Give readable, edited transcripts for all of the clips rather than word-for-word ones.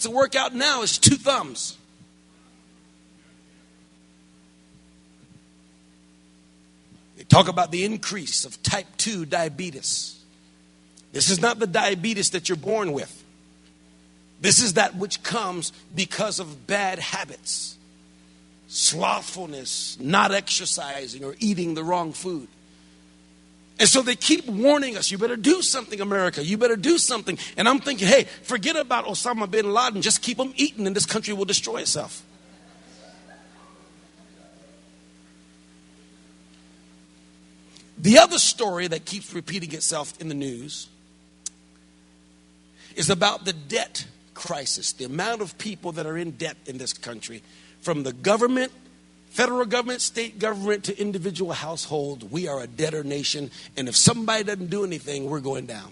to work out now is 2 thumbs. They talk about the increase of type 2 diabetes. This is not the diabetes that you're born with. This is that which comes because of bad habits, slothfulness, not exercising, or eating the wrong food. And so they keep warning us, you better do something, America. You better do something. And I'm thinking, hey, forget about Osama bin Laden. Just keep them eating and this country will destroy itself. The other story that keeps repeating itself in the news is about the debt crisis, the amount of people that are in debt in this country, from the government, federal government, state government, to individual household. We are a debtor nation, and if somebody doesn't do anything, we're going down.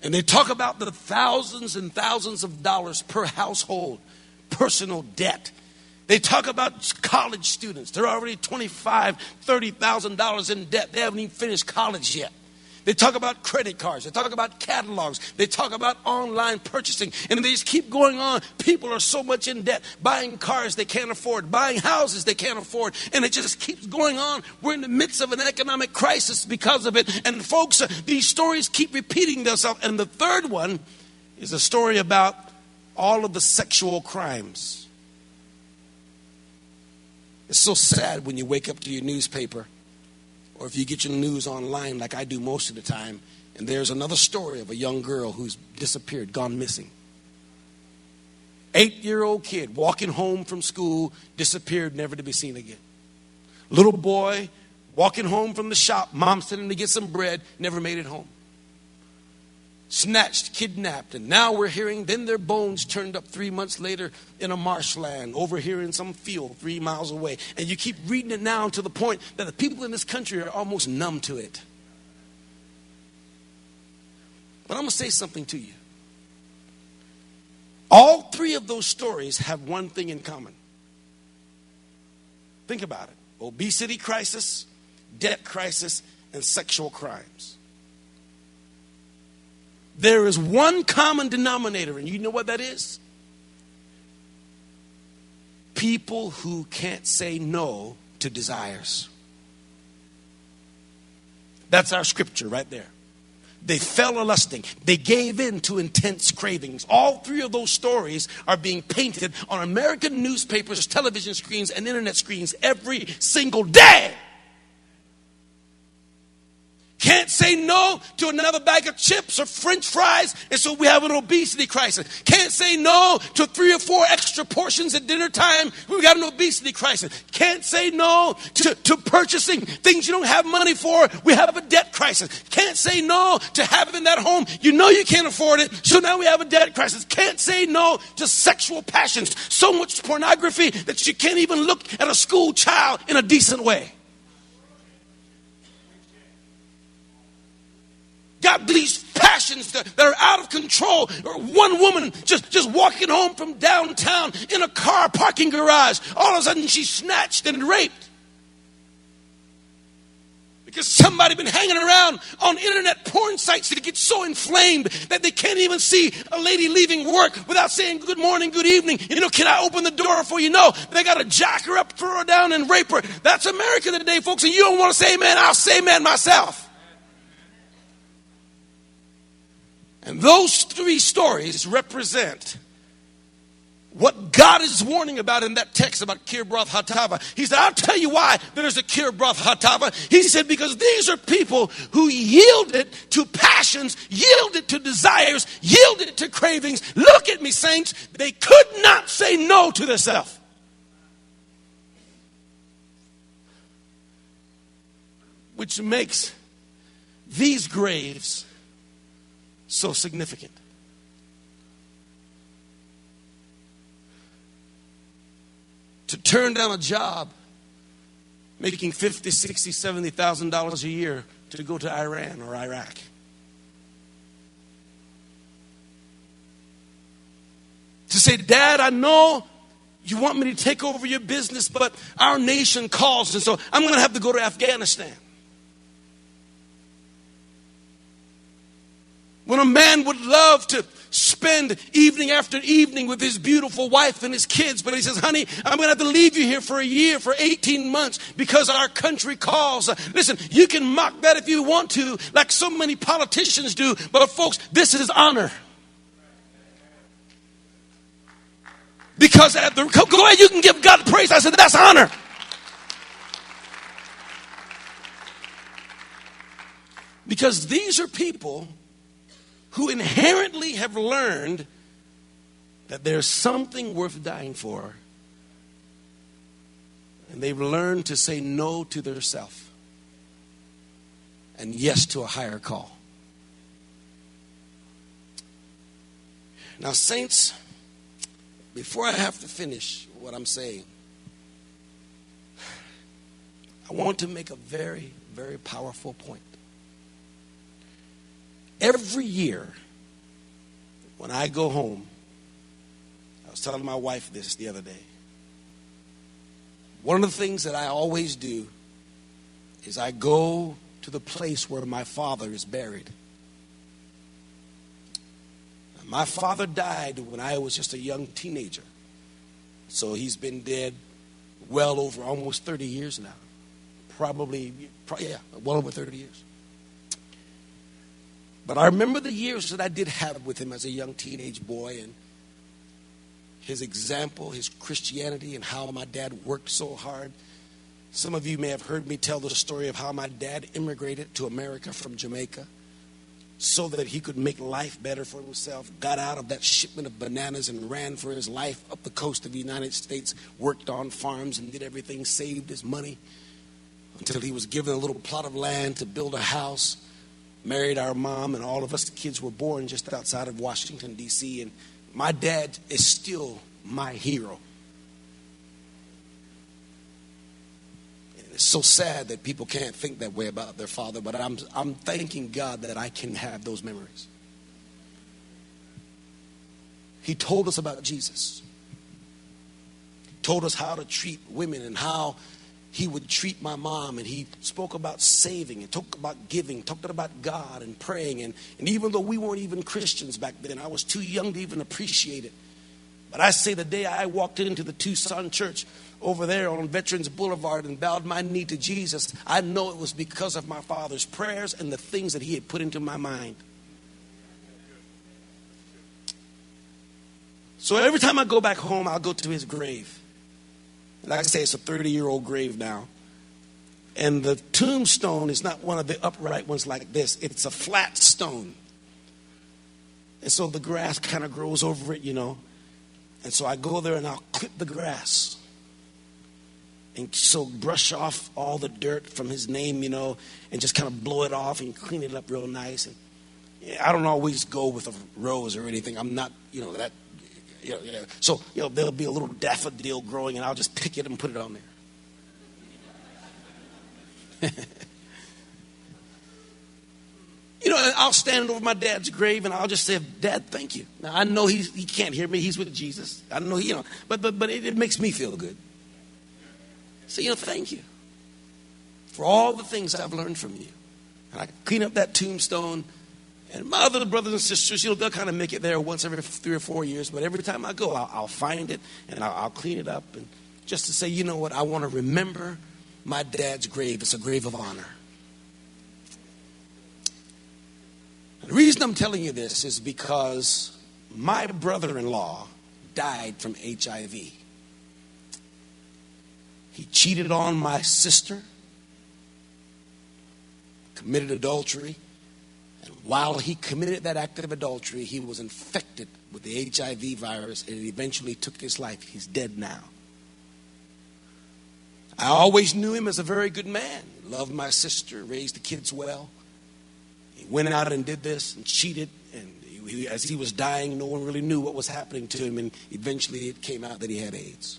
And they talk about the thousands and thousands of dollars per household, personal debt. They talk about college students. They're already $25,000, $30,000 in debt. They haven't even finished college yet. They talk about credit cards. They talk about catalogs. They talk about online purchasing. And they just keep going on. People are so much in debt, buying cars they can't afford, buying houses they can't afford. And it just keeps going on. We're in the midst of an economic crisis because of it. And folks, these stories keep repeating themselves. And the third one is a story about all of the sexual crimes. It's so sad when you wake up to your newspaper, or if you get your news online like I do most of the time, and there's another story of a young girl who's disappeared, gone missing. 8-year-old kid walking home from school, disappeared, never to be seen again. Little boy walking home from the shop, mom sent him to get some bread, never made it home. Snatched, kidnapped, and now we're hearing then their bones turned up 3 months later in a marshland over here in some field 3 miles away. And you keep reading it now to the point that the people in this country are almost numb to it. But I'm going to say something to you. All 3 of those stories have one thing in common. Think about it. Obesity crisis, debt crisis, and sexual crimes. There is one common denominator, and you know what that is? People who can't say no to desires. That's our scripture right there. They fell a lusting. They gave in to intense cravings. All 3 of those stories are being painted on American newspapers, television screens, and internet screens every single day. Can't say no to another bag of chips or French fries, and so we have an obesity crisis. Can't say no to 3 or 4 extra portions at dinner time. We got an obesity crisis. Can't say no to purchasing things you don't have money for. We have a debt crisis. Can't say no to having that home. You know you can't afford it, so now we have a debt crisis. Can't say no to sexual passions. So much pornography that you can't even look at a school child in a decent way. Got these passions that are out of control. Or one woman just walking home from downtown in a car parking garage. All of a sudden she's snatched and raped. Because somebody been hanging around on internet porn sites that get so inflamed that they can't even see a lady leaving work without saying good morning, good evening. You know, can I open the door for you? No, they got to jack her up, throw her down, and rape her. That's America today, folks. And you don't want to say amen, I'll say amen myself. And those 3 stories represent what God is warning about in that text about Kirbroth Hatava. He said, I'll tell you why there's a Kirbroth Hatava. He said, because these are people who yielded to passions, yielded to desires, yielded to cravings. Look at me, saints. They could not say no to themselves. Which makes these graves so significant. To turn down a job making $50,000, $60,000, $70,000 a year to go to Iran or Iraq. To say, Dad, I know you want me to take over your business, but our nation calls, and so I'm going to have to go to Afghanistan. When a man would love to spend evening after evening with his beautiful wife and his kids. But he says, honey, I'm going to have to leave you here for a year, for 18 months, because our country calls. Listen, you can mock that if you want to, like so many politicians do. But folks, this is honor. Because go ahead, you can give God praise. I said, that's honor. Because these are people who inherently have learned that there's something worth dying for. And they've learned to say no to their self and yes to a higher call. Now, saints, before I have to finish what I'm saying, I want to make a very, very powerful point. Every year, when I go home, I was telling my wife this the other day. One of the things that I always do is I go to the place where my father is buried. My father died when I was just a young teenager. So he's been dead well over almost 30 years now. Probably, well over 30 years. But I remember the years that I did have with him as a young teenage boy, and his example, his Christianity, and how my dad worked so hard. Some of you may have heard me tell the story of how my dad immigrated to America from Jamaica so that he could make life better for himself, got out of that shipment of bananas and ran for his life up the coast of the United States, worked on farms and did everything, saved his money until he was given a little plot of land to build a house. Married our mom, and all of us kids were born just outside of Washington, D.C. And my dad is still my hero. And it's so sad that people can't think that way about their father, but I'm thanking God that I can have those memories. He told us about Jesus. He told us how to treat women and how he would treat my mom, and he spoke about saving and talked about giving, talked about God and praying. And even though we weren't even Christians back then, I was too young to even appreciate it. But I say the day I walked into the Tucson church over there on Veterans Boulevard and bowed my knee to Jesus, I know it was because of my father's prayers and the things that he had put into my mind. So every time I go back home, I'll go to his grave. Like I say, it's a 30-year-old grave now. And the tombstone is not one of the upright ones like this. It's a flat stone. And so the grass kind of grows over it, you know. And so I go there and I'll clip the grass. And so brush off all the dirt from his name, you know, and just kind of blow it off and clean it up real nice. And I don't always go with a rose or anything. I'm not, you know, that. So, there'll be a little daffodil growing, and I'll just pick it and put it on there. I'll stand over my dad's grave, and I'll just say, Dad, thank you. Now, I know he can't hear me. He's with Jesus. I know, but it makes me feel good. So, thank you for all the things I've learned from you. And I clean up that tombstone. And my other brothers and sisters, they'll kind of make it there once every 3 or 4 years. But every time I go, I'll find it and I'll clean it up. And just to say, you know what? I want to remember my dad's grave. It's a grave of honor. And the reason I'm telling you this is because my brother-in-law died from HIV. He cheated on my sister, committed adultery. And while he committed that act of adultery, he was infected with the HIV virus, and it eventually took his life. He's dead now. I always knew him as a very good man. Loved my sister, raised the kids well. He went out and did this and cheated, and as he was dying, no one really knew what was happening to him, and eventually it came out that he had AIDS.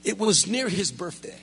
It was near his birthday.